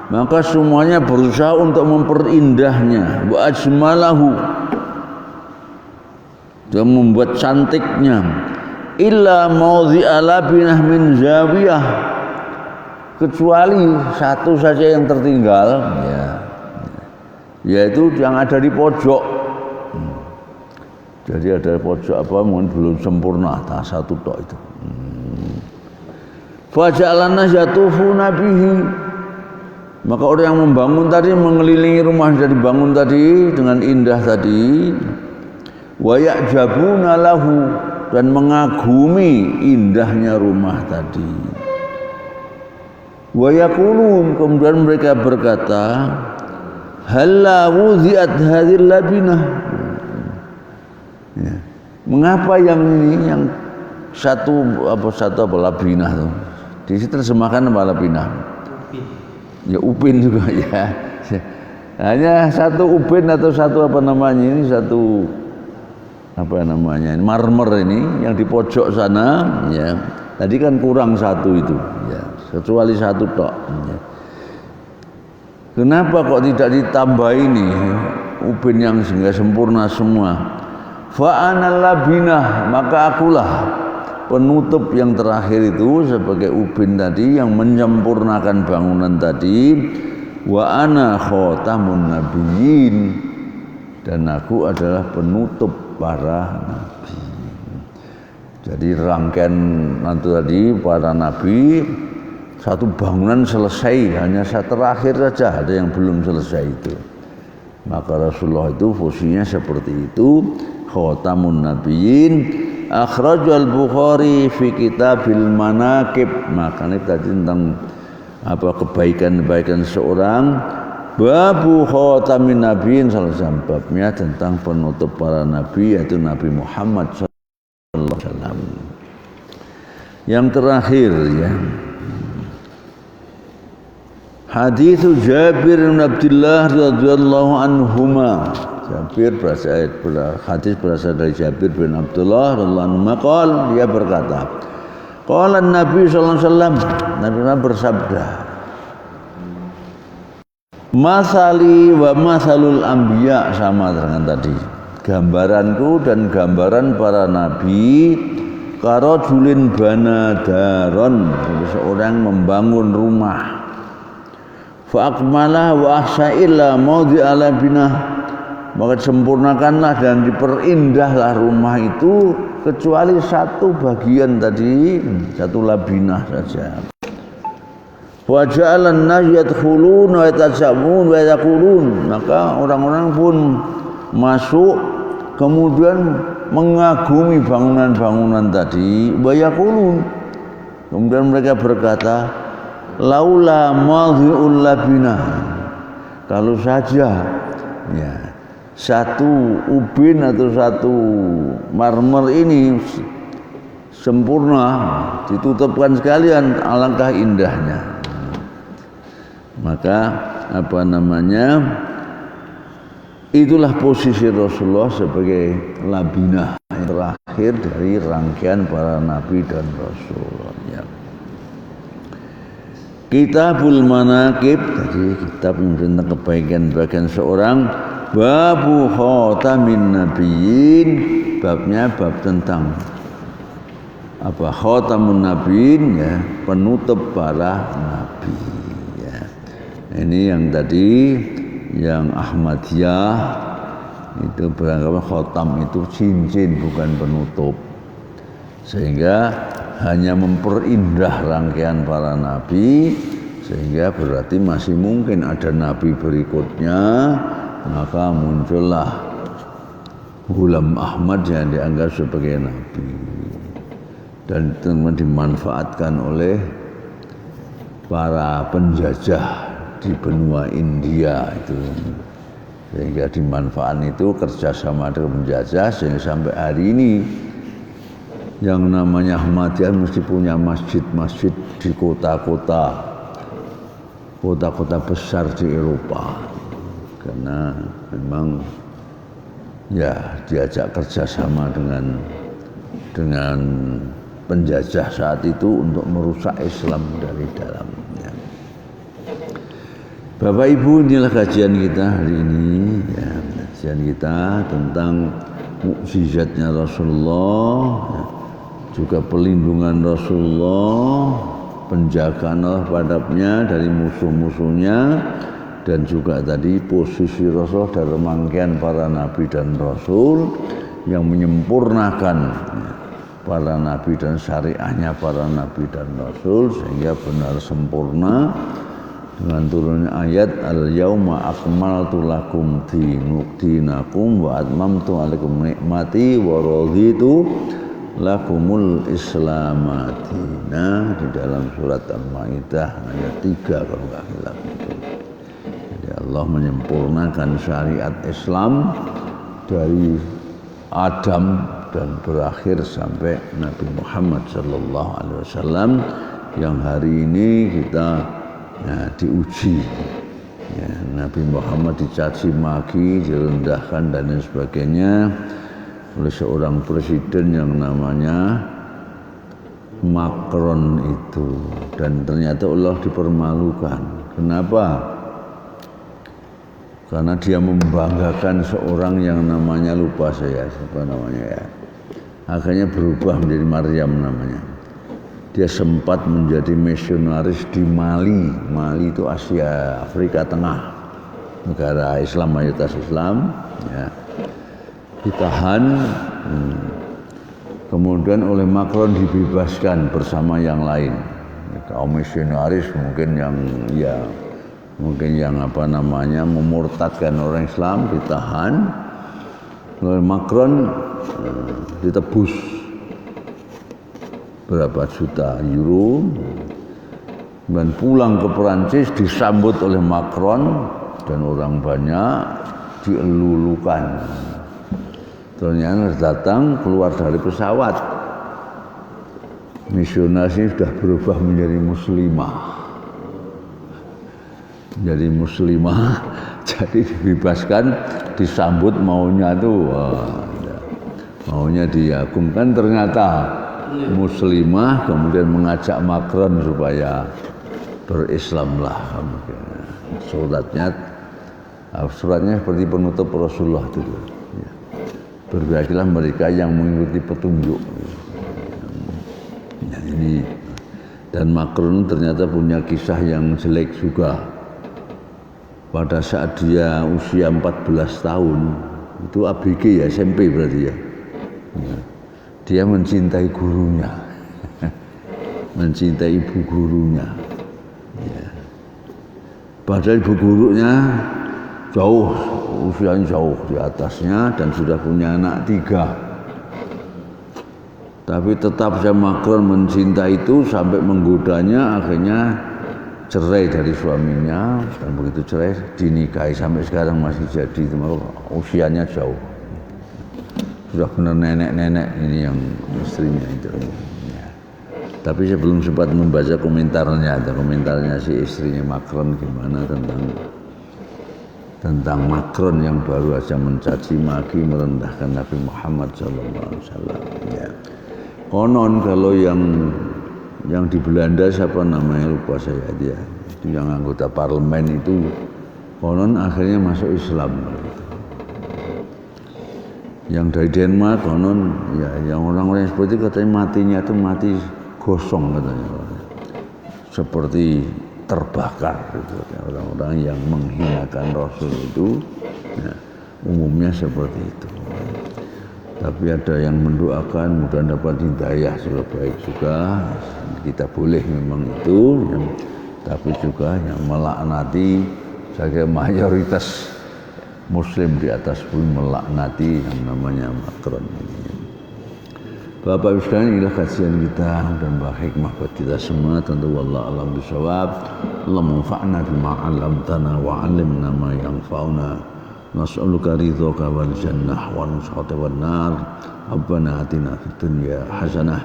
maka semuanya berusaha untuk memperindahnya. Wa ajmalahu, dan membuat cantiknya. Illa mawdhi'a labinah min zawiyah, kecuali satu saja yang tertinggal, yaitu yang ada di pojok. Jadi ada pojok apa mungkin belum sempurna, satu tok itu. Faja'alana yatufuna bihi, maka orang yang membangun tadi mengelilingi rumah yang dibangun tadi dengan indah tadi. Wa ya'jabuna lahu, dan mengagumi indahnya rumah tadi. Wa yaqulun, kemudian mereka berkata, halla wudhi'at hadhil labinah, ya. Mengapa yang ini, yang satu labinah itu di situ terjemahkan apa labinah? Ya upin juga ya. Hanya satu upin atau satu apa namanya ini, satu apa namanya, marmer ini yang di pojok sana, ya. Tadi kan kurang satu itu, ya. Kecuali satu tok. Ya. Kenapa kok tidak ditambah ini upin yang sehingga sempurna semua? Fa'anal labinah, maka akulah penutup yang terakhir itu sebagai ubin tadi yang menyempurnakan bangunan tadi. Wa ana khatamun nabiyyin, dan aku adalah penutup para nabi. Jadi rangkaian nanti tadi para nabi, satu bangunan selesai, hanya satu terakhir saja ada yang belum selesai itu. Maka Rasulullah itu fungsinya seperti itu, khatamun nabiyyin. Akhrajal Bukhari fi kitabil manaqib, makanya tadi tentang apa kebaikan-kebaikan seorang. Babu khatamin nabiyyin, salah satu babnya tentang penutup para nabi, yaitu Nabi Muhammad sallallahu alaihi wasallam. Yang terakhir, ya, hadis Jabir bin Abdullah radhiyallahu anhuma. Hadis berasal dari Jabir bin Abdullah radhiyallahu anhu. Qala, dia berkata, qala Nabi sallallahu alaihi wasallam, Nabi bersabda, masali wa masalul anbiya, sama dengan tadi. Gambaranku dan gambaran para nabi, karajulin bana daron, seorang membangun rumah. Fa akmalah wa ahsa'illa mawdhi'a labinah, maka sempurnakanlah dan diperindahlah rumah itu kecuali satu bagian tadi, satu labinah saja. Wa ja'alan nas yadkhulun wa yatasawwun wa yaqulun, maka orang-orang pun masuk kemudian mengagumi bangunan-bangunan tadi. Wa yaqulun, kemudian mereka berkata, laula madhi'ul labinah, kalau saja, ya, satu ubin atau satu marmer ini sempurna, ditutupkan sekalian, alangkah indahnya. Maka apa namanya, itulah posisi Rasulullah sebagai labinah yang terakhir dari rangkaian para nabi dan rasul, ya. Kitabul Manaqib, tadi kitab yang tentang kebaikan-kebaikan seorang. Babu khatamin nabiyyin, babnya bab tentang apa khatamun nabiyyin, ya, penutup para nabi, ya. Ini yang tadi yang Ahmadiyah itu beranggapan khatam itu cincin bukan penutup, sehingga hanya memperindah rangkaian para nabi, sehingga berarti masih mungkin ada nabi berikutnya. Maka muncullah Ghulam Ahmad yang dianggap sebagai nabi dan teman dimanfaatkan oleh para penjajah di benua India itu, sehingga dimanfaatkan itu kerjasama dengan penjajah sehingga sampai hari ini yang namanya Ahmadiyah mesti punya masjid-masjid di kota-kota besar di Eropa, karena memang ya diajak kerjasama dengan penjajah saat itu untuk merusak Islam dari dalamnya. Bapak Ibu, inilah kajian kita hari ini ya, kajian kita tentang mukjizatnya Rasulullah ya, juga perlindungan Rasulullah, penjagaan Allah terhadapnya dari musuh-musuhnya, dan juga tadi posisi Rasul dalam rangkaian para nabi dan rasul yang menyempurnakan para nabi dan syariahnya para nabi dan rasul sehingga benar sempurna dengan turunnya ayat al-yauma akmaltu lakum dinakum wa atmamtu alaikum nikmati wa raditu lakumul islamadina di dalam surat Al-Maidah ayat 3 kalau enggak hilaf itu. Jadi Allah menyempurnakan syariat Islam dari Adam dan berakhir sampai Nabi Muhammad sallallahu alaihi wasallam yang hari ini kita diuji. Ya, Nabi Muhammad dicaci maki, direndahkan dan lain sebagainya oleh seorang presiden yang namanya Macron itu, dan ternyata Allah dipermalukan. Kenapa? Karena dia membanggakan seorang yang namanya, lupa saya siapa namanya ya, akhirnya berubah menjadi Maryam namanya. Dia sempat menjadi misionaris di Mali. Mali itu Asia Afrika Tengah, negara Islam, mayoritas Islam ya. Ditahan, kemudian oleh Macron dibebaskan bersama yang lain. Kaum misionaris mungkin yang apa namanya memurtadkan orang Islam ditahan oleh Macron, ditebus berapa juta euro dan pulang ke Perancis disambut oleh Macron dan orang banyak dielulukan. Ternyata datang keluar dari pesawat, misionaris ini sudah berubah menjadi muslimah, jadi dibebaskan, disambut maunya diagungkan, ternyata muslimah, kemudian mengajak Macron supaya berislamlah. Suratnya seperti penutup Rasulullah itu. Berbahagialah mereka yang mengikuti petunjuk. Ya, ini dan Macron ternyata punya kisah yang jelek juga. Pada saat dia usia 14 tahun, itu ABG ya, SMP berarti ya. Dia mencintai gurunya, mencintai ibu gurunya. Ya. Padahal ibu gurunya jauh, usianya jauh di atasnya dan sudah punya anak 3. Tapi tetap Macron mencintai itu sampai menggodanya, akhirnya cerai dari suaminya, dan begitu cerai dinikahi sampai sekarang masih jadi, usianya jauh. Sudah benar nenek-nenek ini yang istrinya itu. Ya. Tapi saya belum sempat membaca komentarnya si istrinya Macron gimana tentang Macron yang baru saja mencaci maki merendahkan Nabi Muhammad SAW. Ya. Konon kalau yang di Belanda siapa namanya lupa saya dia, itu yang anggota parlemen itu konon akhirnya masuk Islam. Yang dari Denmark konon ya, yang orang-orang seperti katanya matinya itu mati gosong katanya, seperti terbakar gitu. Orang-orang yang menghinakan Rasul itu ya, umumnya seperti itu. Tapi ada yang mendoakan mudah dapat hidayah sudah baik juga, kita boleh memang itu ya. Tapi juga yang melaknati, saya mayoritas Muslim di atas bumi melaknati yang namanya Macron ini. Bapak Ibu sekalian, inilah kajian kita dan hikmah buat kita semua. Tentu wallahu a'lam bishawab. Allahumma anfa'na bima 'allamtana wa 'allimna ma yanfa'una. Nas'aluka ridhaka wal jannah wa nus'ata wan nar. Rabbana atina fid dunya hasanah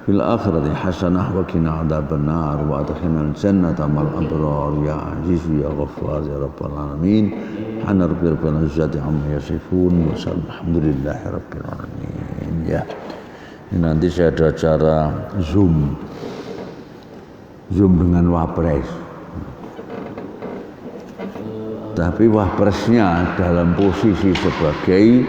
fil akhirati hasanah wa qina adzaban nar wa adkhilna jannata mal abrar ya aziz ya ghaffar ya rabbal alamin. Subhana rabbika izzati amma yasifun wa alhamdulillahi rabbil alamin. Ya. Ini nanti saya ada acara Zoom dengan Wapres. Tapi Wapresnya dalam posisi sebagai